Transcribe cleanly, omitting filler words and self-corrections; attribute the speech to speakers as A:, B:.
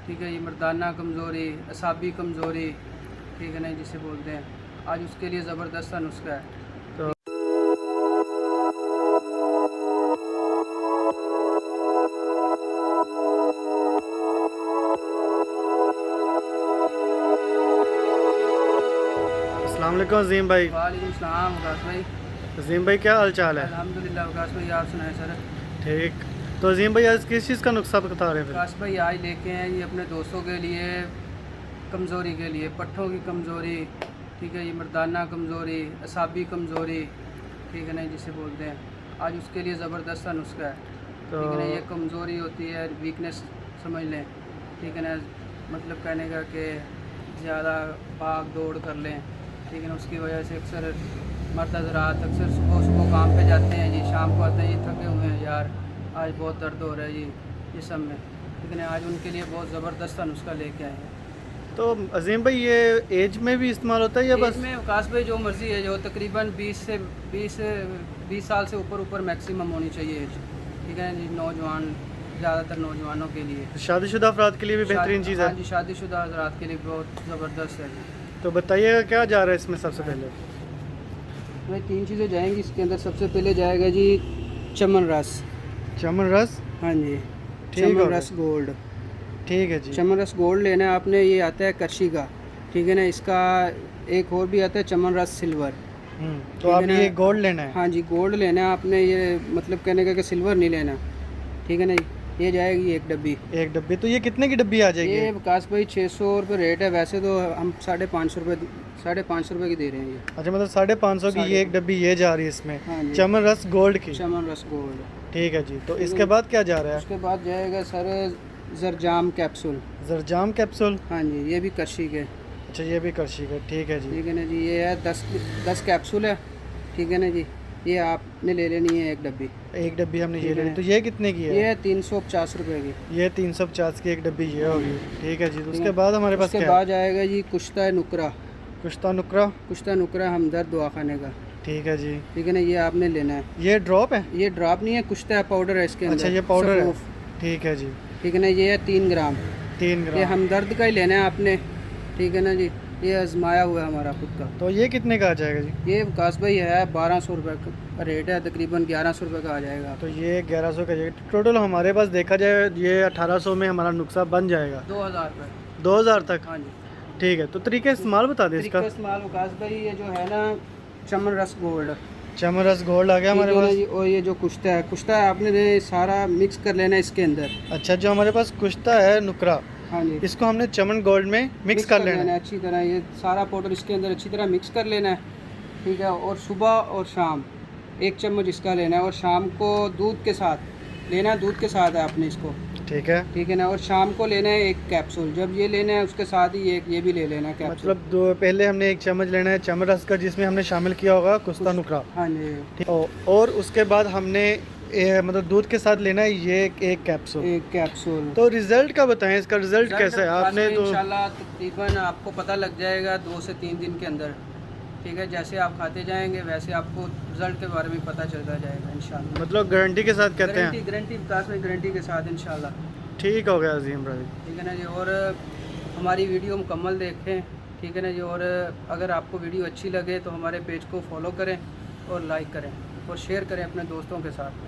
A: ठीक है, ये मर्दाना कमज़ोरी, असाबी कमज़ोरी, ठीक है ना, जिसे बोलते हैं, आज उसके लिए ज़बरदस्त सा नुस्खा है।
B: तो अस्सलाम वालेकुम अज़ीम भाई।
A: वालेकुम सलाम वकास भाई।
B: अज़ीम भाई क्या हाल चाल है?
A: अल्हम्दुलिल्लाह वकास भाई, आप सुनाए सर?
B: ठीक। तो अज़ीम भाई आज किस चीज़ का नुस्खा बता रहे हैं फिर?
A: वकास भाई आज लेके हैं ये अपने दोस्तों के लिए, कमज़ोरी के लिए, पट्ठों की कमज़ोरी, ठीक है, ये मर्दाना कमज़ोरी, असाबी कमज़ोरी, ठीक है ना, जिसे बोलते हैं, आज उसके लिए ज़बरदस्त सा नुस्खा है।
B: तो
A: ठीक है ना, ये कमज़ोरी होती है, वीकनेस समझ लें, ठीक है ना, मतलब कहने का कि ज़्यादा भाग दौड़ कर लें, ठीक है ना, उसकी वजह से अक्सर मर्द हज़रात अक्सर सुबह सुबह काम पे जाते हैं जी, शाम को आते हैं ये थके हुए हैं यार, आज बहुत दर्द हो रहा है जी जिस्म में, ठीक है ना, आज उनके लिए बहुत ज़बरदस्त सा नुस्खा लेके आए हैं।
B: तो अज़ीम भाई ये एज में भी इस्तेमाल होता है या
A: एज
B: बस?
A: में वकास भाई जो मर्ज़ी है, जो तकरीबन 20 साल से ऊपर मैक्सिमम होनी चाहिए एज, ठीक है जी, नौजवान, ज़्यादातर नौजवानों के लिए,
B: शादीशुदा अफराद के लिए भी बेहतरीन चीज़
A: हाँ
B: है।
A: जी, शादीशुदा हज़रात के लिए बहुत ज़बरदस्त है जी।
B: तो बताइएगा क्या जा रहा है इसमें सबसे पहले?
A: भाई 3 चीज़ें जाएंगी इसके अंदर। सबसे पहले जाएगा जी चमन रस,
B: चमन रस।
A: हाँ जी,
B: ठीक हो
A: चमन
B: गया।
A: रस गोल्ड।
B: ठीक है जी।
A: चमन रस गोल्ड लेना है आपने, ये आता है करशी का, ठीक है ना, इसका एक और भी आता है चमन रस सिल्वर।
B: तो
A: ठीक है
B: आप
A: ना?
B: ये गोल्ड लेना है?
A: हाँ जी, गोल्ड लेना है आपने, ये मतलब कहने का कि सिल्वर नहीं लेना, ठीक है ना, ये जाएगी एक डब्बी।
B: एक डब्बी। तो ये कितने की डब्बी आ जाएगी?
A: ये विकास भाई 600 रुपये रेट है, वैसे तो हम 550 रुपये की दे रहे हैं ये।
B: अच्छा, मतलब 550 की ये एक डब्बी ये जा रही है इसमें,
A: हाँ जी,
B: चमन रस गोल्ड की।
A: चमन रस गोल्ड।
B: ठीक है जी। तो इसके बाद क्या जा रहा है?
A: उसके बाद जाएगा सर जरजाम कैप्सूल,
B: जरजाम कैप्सूल।
A: हाँ जी, ये भी करशी के,
B: अच्छा, ये भी करशी का। ठीक है जी।
A: ठीक है ना जी, ये है 10 कैप्सूल है, ठीक है ना जी, ये आपने ले लेनी है एक डब्बी।
B: एक डब्बी हमने ये
A: ठीक
B: ले ली।
A: है।
B: तो ये कितने की
A: ये
B: है?
A: है 350 रुपये की।
B: ये 350 की एक डब्बी ये होगी। ठीक है जी। तो
A: ठीक
B: उसके
A: है।
B: बाद हमारे पास
A: उसके
B: क्या है?
A: बाद आएगा जी कुश्ता नुकरा,
B: कुश्ता नुकरा।
A: कुश्ता नुकरा हमदर्द दवाखाने का,
B: ठीक है जी।
A: ठीक है ना, ये आपने लेना है।
B: ये ड्रॉप है?
A: ये ड्रॉप नहीं है, कुश्ता है, पाउडर है इसके अंदर।
B: अच्छा, ये पाउडर है।
A: सफ़ूफ,
B: ठीक है जी।
A: ठीक है ना, ये है 3 ग्राम।
B: 3
A: ये
B: ग्राम।
A: हमदर्द का ही लेना है आपने, ठीक है ना जी, ये आजमाया हुआ है हमारा खुद का।
B: तो ये कितने का आ जाएगा जी?
A: ये विकास भाई है 1200 रुपये का रेट है, तकरीबन 1100 रुपये का आ जाएगा।
B: तो ये 1100 का जाएगा। टोटल हमारे पास देखा जाए ये 1800 में हमारा नुस्खा बन जाएगा।
A: 2000 रुपये।
B: 2000 तक।
A: हाँ जी।
B: ठीक है। तो तरीके इस्तेमाल बता दें इसका।
A: तरीका इस्तेमाल विकास भाई, ये जो है ना चमन रस गोल्ड,
B: चमन रस गोल्ड आ गया हमारे
A: ठीक है ना
B: पास।
A: जी, और ये जो कुश्ता है आपने ये सारा मिक्स कर लेना है इसके अंदर।
B: अच्छा, जो हमारे पास कुश्ता है नुकरा,
A: हाँ जी,
B: इसको हमने चमन गोल्ड में मिक्स कर लेना है।
A: अच्छी तरह, ये सारा पाउडर इसके अंदर अच्छी तरह मिक्स कर लेना है, ठीक है, और सुबह और शाम 1 चम्मच इसका लेना है, और शाम को दूध के साथ लेना है, दूध के साथ है आपने इसको,
B: ठीक है।
A: ठीक है ना, और शाम को लेना है 1 कैप्सूल, जब ये लेना है उसके साथ ही ये भी ले लेना है कैप्सूल।
B: मतलब दो पहले हमने 1 चम्मच लेना है चमन रस का, जिसमें हमने शामिल किया होगा कुश्ता नुकरा।
A: हाँ जी,
B: ठीक। और उसके बाद हमने मतलब दूध के साथ लेना है ये एक कैप्सूल।
A: 1 कैप्सूल।
B: तो रिजल्ट का बताएं, इसका रिजल्ट कैसा है? आपने तो
A: इंशाल्लाह तकरीबन आपको पता लग जाएगा 2 से 3 दिन के अंदर, ठीक है, जैसे आप खाते जाएंगे वैसे आपको रिजल्ट के बारे में पता चलता जाएगा इंशाल्लाह।
B: मतलब गारंटी के साथ कहते हैं?
A: गारंटी विकास में गारंटी के साथ इंशाल्लाह।
B: ठीक हो गया अजीम भाई।
A: ठीक है ना जी, और हमारी वीडियो मुकम्मल देखें, ठीक है ना जी, और अगर आपको वीडियो अच्छी लगे तो हमारे पेज को फॉलो करें और लाइक करें और शेयर करें अपने दोस्तों के साथ।